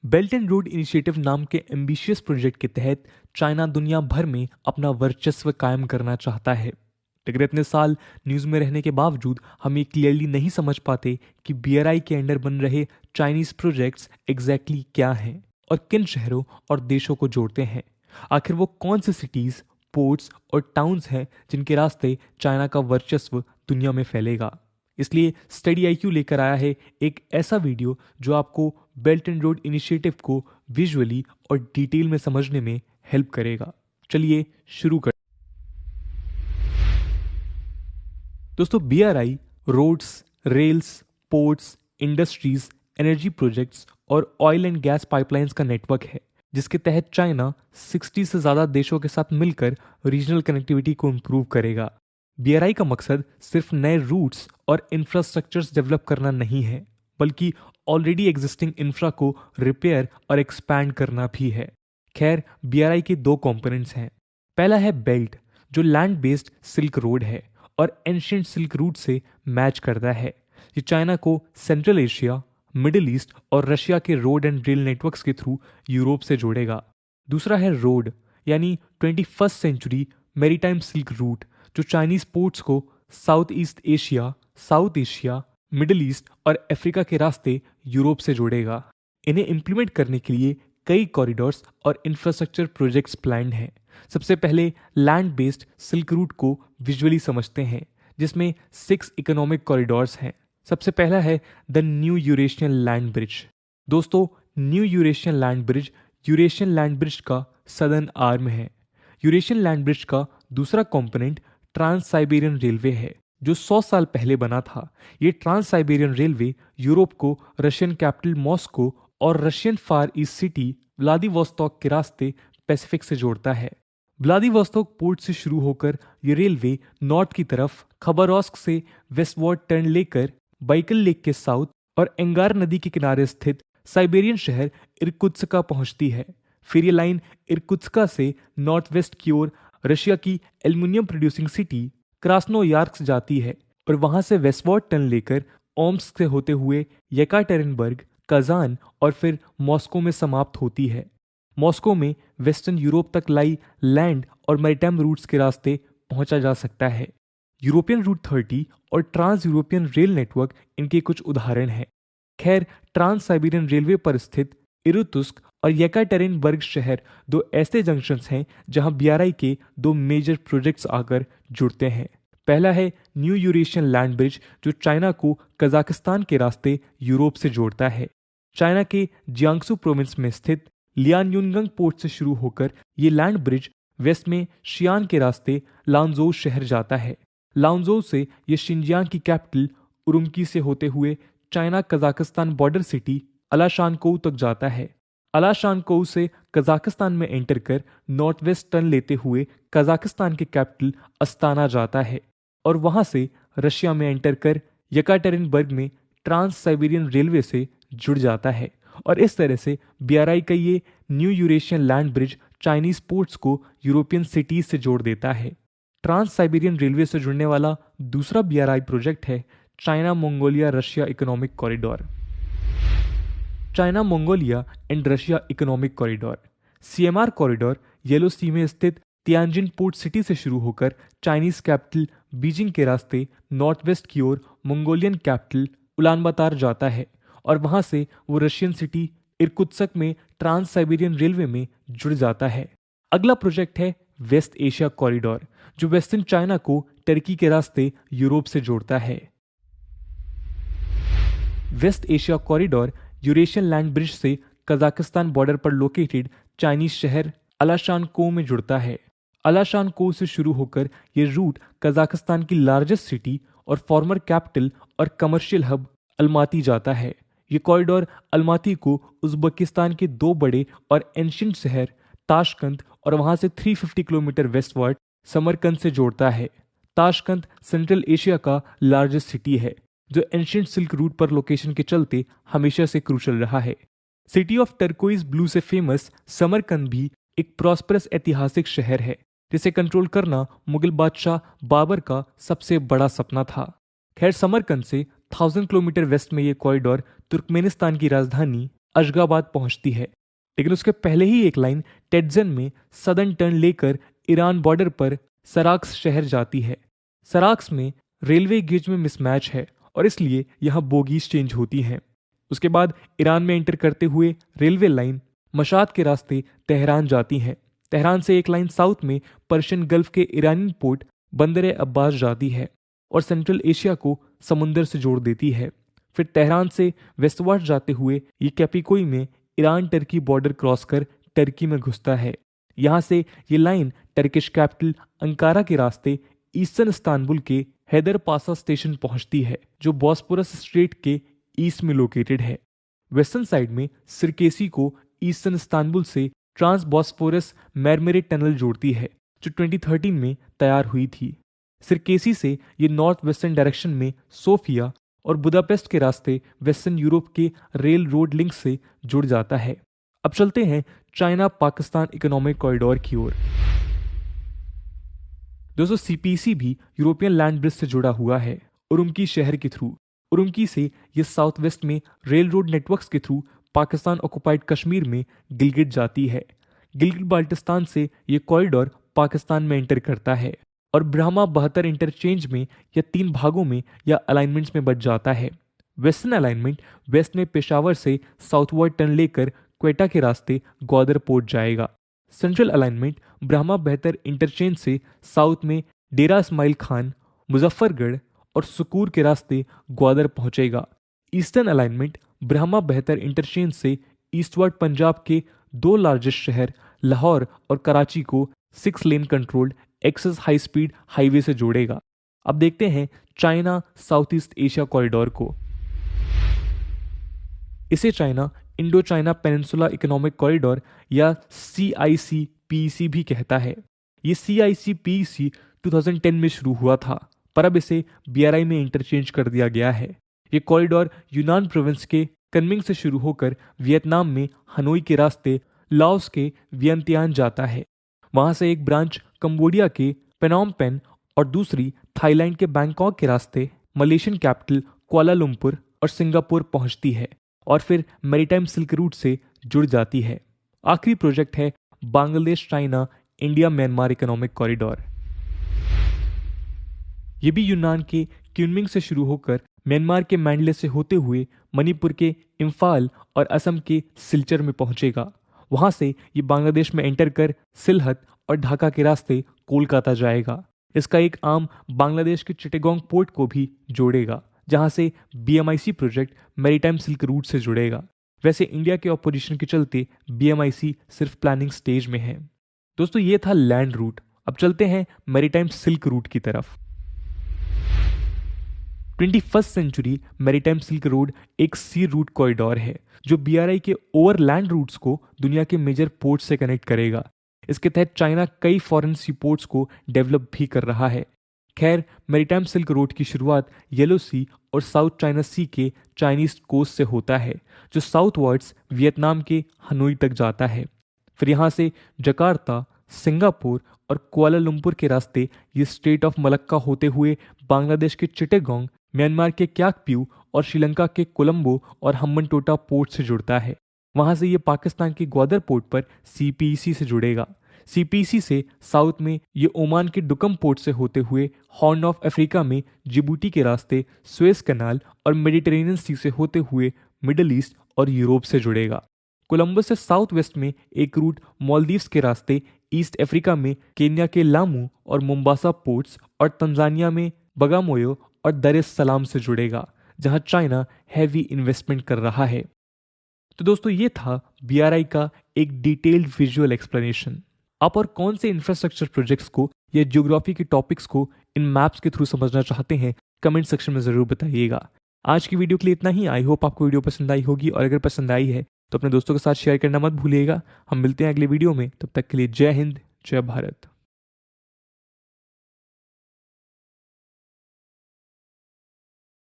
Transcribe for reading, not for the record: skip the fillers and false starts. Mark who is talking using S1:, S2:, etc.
S1: Belt and road initiative नाम के ambitious project के तहत चाइना दुनिया भर में अपना वर्चस्व कायम करना चाहता है। लेकिन इतने साल न्यूज में रहने के बावजूद हम ये क्लियरली नहीं समझ पाते कि बीआरआई के अंडर बन रहे चाइनीज प्रोजेक्ट्स एग्जैक्टली क्या हैं और किन शहरों और देशों को जोड़ते हैं। आखिर वो कौन से सिटीज, पोर्ट्स और टाउन्स हैं जिनके रास्ते चाइना का वर्चस्व दुनिया में फैलेगा। इसलिए स्टडी आईक्यू लेकर आया है एक ऐसा वीडियो जो आपको बेल्ट एंड रोड इनिशिएटिव को विजुअली और डिटेल में समझने में हेल्प करेगा। चलिए शुरू कर। दोस्तों, BRI roads, rails, ports, industries, energy projects और ऑयल एंड गैस पाइपलाइंस का नेटवर्क है जिसके तहत चाइना 60 से ज्यादा देशों के साथ मिलकर रीजनल कनेक्टिविटी को इंप्रूव करेगा। बीआरआई का मकसद सिर्फ नए रूट्स और इंफ्रास्ट्रक्चर्स डेवलप करना नहीं है, बल्कि ऑलरेडी एग्जिस्टिंग इंफ्रा को रिपेयर और एक्सपैंड करना भी है। खैर, बीआरआई के दो कंपोनेंट्स हैं। पहला है बेल्ट, जो लैंड बेस्ड सिल्क रोड है और एंशिएंट सिल्क रूट से मैच करता है। ये चाइना को सेंट्रल एशिया, मिडिल ईस्ट और रशिया के रोड एंड रेल नेटवर्क्स के थ्रू यूरोप से जोड़ेगा। दूसरा है रोड, यानी 21st century maritime silk route, जो चाइनीज पोर्ट्स को साउथ एशिया, मिडिल ईस्ट और अफ्रीका के रास्ते यूरोप से जोड़ेगा। इन्हें इंप्लीमेंट करने के लिए कई कॉरिडोर्स और इंफ्रास्ट्रक्चर प्रोजेक्ट्स प्लान्ड हैं। सबसे पहले लैंड बेस्ड सिल्क रूट को विजुअली समझते हैं, जिसमें 6 इकोनॉमिक कॉरिडोर्स हैं। सबसे पहला है the new Eurasian land bridge. दोस्तों, new Eurasian land bridge Eurasian land bridge का सदर्न आर्म है। यूरेशियन लैंड ब्रिज का दूसरा कंपोनेंट ट्रांस साइबेरियन रेलवे है, जो 100 साल पहले बना था। ये ट्रांस साइबेरियन रेलवे यूरोप को रशियन कैपिटल मॉस्को और रशियन फार ईस्ट सिटी व्लादिवोस्तोक के रास्ते पैसिफिक से जोड़ता है। व्लादिवोस्तोक पोर्ट से शुरू होकर ये रेलवे नॉर्थ की तरफ खबरोस्क से वेस्टवर्ड टर्न लेकर बाइकल लेक के साउथ और एंगार नदी के किनारे स्थित साइबेरियन शहर इरकुत्स्का पहुंचती है। फिर ये लाइन इरकुत्स्का से नॉर्थ वेस्ट की ओर रशिया की एल्युमिनियम प्रोड्यूसिंग सिटी क्रास्नोयार्स्क जाती है और वहां से वेस्टवर्ड टर्न लेकर ओम्स्क से होते हुए येकाटेरिनबर्ग, कजान और फिर मॉस्को में समाप्त होती है। मॉस्को में वेस्टर्न यूरोप तक लाई लैंड और मैरीटाइम रूट्स के रास्ते पहुंचा जा सकता है। यूरोपियन रूट 30 और ट्रांस यूरोपियन रेल नेटवर्क इनके कुछ उदाहरण हैं। खैर, ट्रांस साइबेरियन रेलवे पर स्थित इरुतुस्क और येकाटेरिनबर्ग शहर दो ऐसे जंक्शंस हैं जहां बीआरआई के दो मेजर प्रोजेक्ट्स आकर जुड़ते हैं। पहला है न्यू यूरेशियन लैंड ब्रिज, जो चाइना को कजाकिस्तान के रास्ते यूरोप से जोड़ता है। चाइना के जियांगसू प्रोविंस में स्थित लियानयुनगंग पोर्ट से शुरू होकर ये लैंड ब्रिज वेस्ट में शियान के रास्ते लांजोउ शहर जाता है। लांजोउ से ये शिनजियांग की कैपिटल उरुमकी से होते हुए चाइना कजाकिस्तान बॉर्डर सिटी अलाशानकोउ तक जाता है। अलाशानकोउ से कजाकिस्तान में एंटर कर नॉर्थ वेस्ट टर्न लेते हुए कजाकिस्तान के कैपिटल अस्ताना जाता है और वहां से रशिया में एंटर कर येकाटेरिनबर्ग में ट्रांस साइबेरियन रेलवे से जुड़ जाता है। और इस तरह से बीआरआई का ये new Eurasian land bridge Chinese ports को यूरोपियन सिटीज से जोड़ देता है। ट्रांस साइबेरियन रेलवे से जुड़ने वाला दूसरा बीआरआई प्रोजेक्ट है China Mongolia Russia economic corridor. China Mongolia and Russia economic corridor CMR corridor yellow sea में स्थित तियानजिन पोर्ट सिटी से शुरू होकर चाइनीज कैपिटल बीजिंग के रास्ते नॉर्थ वेस्ट की ओर मंगोलियन कैपिटल उलानबातार जाता है और वहां से वो रशियन सिटी इरकुत्स्क में ट्रांस साइबेरियन रेलवे में जुड़ जाता है। अगला प्रोजेक्ट है वेस्ट एशिया कॉरिडोर, जो वेस्टर्न चाइना को टर्की के रास्ते यूरोप से जोड़ता है। West Asia corridor Eurasian land bridge से कजाकिस्तान बॉर्डर पर लोकेटेड चाइनीज शहर अलाशानकोउ में जुड़ता है। अलाशानकोउ से शुरू होकर यह रूट कजाकिस्तान की लार्जेस्ट सिटी और फॉर्मर कैपिटल और कमर्शियल हब अलमाती जाता है। ये कॉरिडोर अलमाती को उज्बेकिस्तान के दो बड़े और एंशिएंट शहर ताशकंद और वहां से 350 किलोमीटर वेस्टवर्ड समरकंद से जोड़ता है। ताशकंद सेंट्रल एशिया का लार्जेस्ट सिटी है, जो एंशिएंट सिल्क रूट पर लोकेशन के चलते हमेशा से क्रूशल रहा है। सिटी ऑफ टर्कोइज ब्लू से फेमस समरकंद भी एक प्रॉस्परस ऐतिहासिक शहर है, जिसे कंट्रोल करना मुगल बादशाह बाबर का सबसे बड़ा सपना था। खैर, समरकंद से 1000 किलोमीटर वेस्ट में ये कॉरिडोर तुर्कमेनिस्तान की राजधानी अशगाबाद पहुंचती है। लेकिन उसके पहले ही एक लाइन टेट्जन में सदर्न टर्न लेकर ईरान बॉर्डर पर सराक्स शहर जाती है। सराक्स में रेलवे गेज में मिसमैच है और इसलिए यहाँ बोगीज चेंज होती हैं। उसके बाद ईरान में एंटर करते हुए रेलवे लाइन मशाद के रास्ते तेहरान जाती है। तेहरान से एक लाइन साउथ में पर्शियन गल्फ के ईरानी पोर्ट बंदर अब्बास जाती है और सेंट्रल एशिया को समुंदर से जोड़ देती है। फिर तेहरान से वेस्टवर्ड जाते हुए ये कैपिकोई में ईरान टर्की बॉर्डर क्रॉस कर टर्की में घुसता है। यहाँ से ये लाइन टर्किश कैपिटल अंकारा के रास्ते ईस्टर्न इस्तांबुल के हैदर पासा स्टेशन पहुंचती है, जो बॉस्पोरस स्ट्रेट के ईस्ट में लोकेटेड है। वेस्टर्न साइड में सिरकेसी को ईस्टर्न इस्तांबुल से ट्रांस बॉस्फोरस मैरमेरिट टनल जोड़ती है, जो 2013 में तैयार हुई थी। सिरकेसी से ये नॉर्थ वेस्टर्न डायरेक्शन में सोफिया और बुदापेस्ट के रास्ते वेस्टर्न यूरोप के रेल रोड लिंक से जुड़ जाता है। अब चलते हैं चाइना पाकिस्तान इकोनॉमिक कॉरिडोर की ओर। दोस्तों, सीपीसी भी यूरोपियन लैंड ब्रिज से जुड़ा हुआ है उरुमकी शहर के थ्रू। उरुमकी से ये साउथ वेस्ट में रेल रोड नेटवर्क्स के थ्रू पाकिस्तान ऑक्युपाइड कश्मीर में गिलगिट जाती है। गिलगिट बाल्टिस्तान से ये कॉरिडोर पाकिस्तान में एंटर करता है और ब्रह्मा 72 इंटरचेंज में या 3 भागों में या अलाइनमेंट्स में बच जाता है। वेस्टर्न अलाइनमेंट वेस्ट में पेशावर से साउथवर्ड टर्न लेकर क्वेटा के रास्ते ग्वादर पोर्ट जाएगा। सेंट्रल अलाइनमेंट ब्रह्मा 72 इंटरचेंज से साउथ में डेरा इस्माइल खान, मुजफ्फरगढ़ और सुकूर के रास्ते ग्वादर पहुंचेगा। ईस्टर्न अलाइनमेंट ब्रह्मा 72 इंटरचेंज से ईस्टवर्ड पंजाब के 2 लार्जेस्ट शहर लाहौर और कराची को 6 lane controlled access high speed highway से जोड़ेगा। अब देखते हैं China south east Asia corridor को। इसे China Indo China peninsula economic corridor या CICPEC भी कहता है। ये CICPEC 2010 में शुरू हुआ था, पर अब इसे BRI में इंटरचेंज कर दिया गया है। ये कॉरिडोर यूनान प्रोविंस के कनमिंग से शुरू होकर वियतनाम में हनोई के रास्ते लाओस के वियंतियान जाता है। वहां से एक ब्रांच कंबोडिया के पेनोम पेन और दूसरी थाईलैंड के बैंकॉक के रास्ते मलेशियन कैपिटल कुआलालंपुर और सिंगापुर पहुंचती है और फिर मैरीटाइम सिल्क रूट से जुड़ जाती है। आखिरी प्रोजेक्ट है Bangladesh China India Myanmar economic corridor. ये भी यूनान के क्यूनमिंग से शुरू होकर म्यांमार के मैंडले से होते हुए मणिपुर के इम्फाल और असम के सिलचर में पहुंचेगा। वहां से ये बांग्लादेश में एंटर कर सिलहट और ढाका के रास्ते कोलकाता जाएगा। इसका एक आर्म बांग्लादेश के चिटागोंग पोर्ट को भी जोड़ेगा, जहां से BMIC project maritime silk route से जुड़ेगा। वैसे इंडिया के ऑपोजिशन के चलते BMIC सिर्फ प्लानिंग स्टेज में है। दोस्तों, ये था लैंड रूट। अब चलते हैं मैरीटाइम सिल्क रूट की तरफ। 21st century maritime silk road एक सी रूट कॉरिडोर है जो BRI के ओवरलैंड रूट्स को दुनिया के मेजर पोर्ट से कनेक्ट करेगा। इसके तहत चाइना कई फॉरेन सी पोर्ट्स को डेवलप भी कर रहा है। खैर, मैरीटाइम सिल्क रोड की शुरुआत येलो सी और साउथ चाइना सी के चाइनीज कोस्ट से होता है, जो साउथवर्ड्स वियतनाम के हनोई तक जाता है। फिर यहाँ से जकार्ता, सिंगापुर और कुआलालंपुर के रास्ते ये स्टेट ऑफ मलक्का होते हुए बांग्लादेश के चिटागोंग, म्यांमार के क्याकपियू और श्रीलंका के कोलंबो और हम्बनटोटा पोर्ट से जुड़ता है। वहां से ये पाकिस्तान के ग्वादर पोर्ट पर CPEC से जुड़ेगा। CPEC से साउथ में ये ओमान के डुकम पोर्ट से होते हुए हॉर्न ऑफ अफ्रीका में जिबूटी के रास्ते सुएज कनाल और मेडिटेरेनियन सी से होते हुए मिडल ईस्ट और यूरोप से जुड़ेगा। कोलंबो से साउथ वेस्ट में एक रूट मालदीव्स के रास्ते ईस्ट अफ्रीका में केन्या के लामू और मोम्बासा पोर्ट्स और तंजानिया में बगामोयो और दर एस सलाम से जुड़ेगा, जहां चाइना हैवी इन्वेस्टमेंट कर रहा है। तो दोस्तों, ये था BRI का एक डिटेल्ड विजुअल एक्सप्लेनेशन। आप और कौन से इंफ्रास्ट्रक्चर प्रोजेक्ट्स को या ज्योग्राफी के टॉपिक्स को इन मैप्स के थ्रू समझना चाहते हैं, कमेंट सेक्शन में जरूर बताइएगा। आज की वीडियो के लिए इतना ही। आई होप आपको वीडियो पसंद आई होगी, और अगर पसंद आई है तो अपने दोस्तों के साथ शेयर करना मत भूलिएगा। हम मिलते हैं अगले वीडियो में, तब तक के लिए जय हिंद, जय भारत।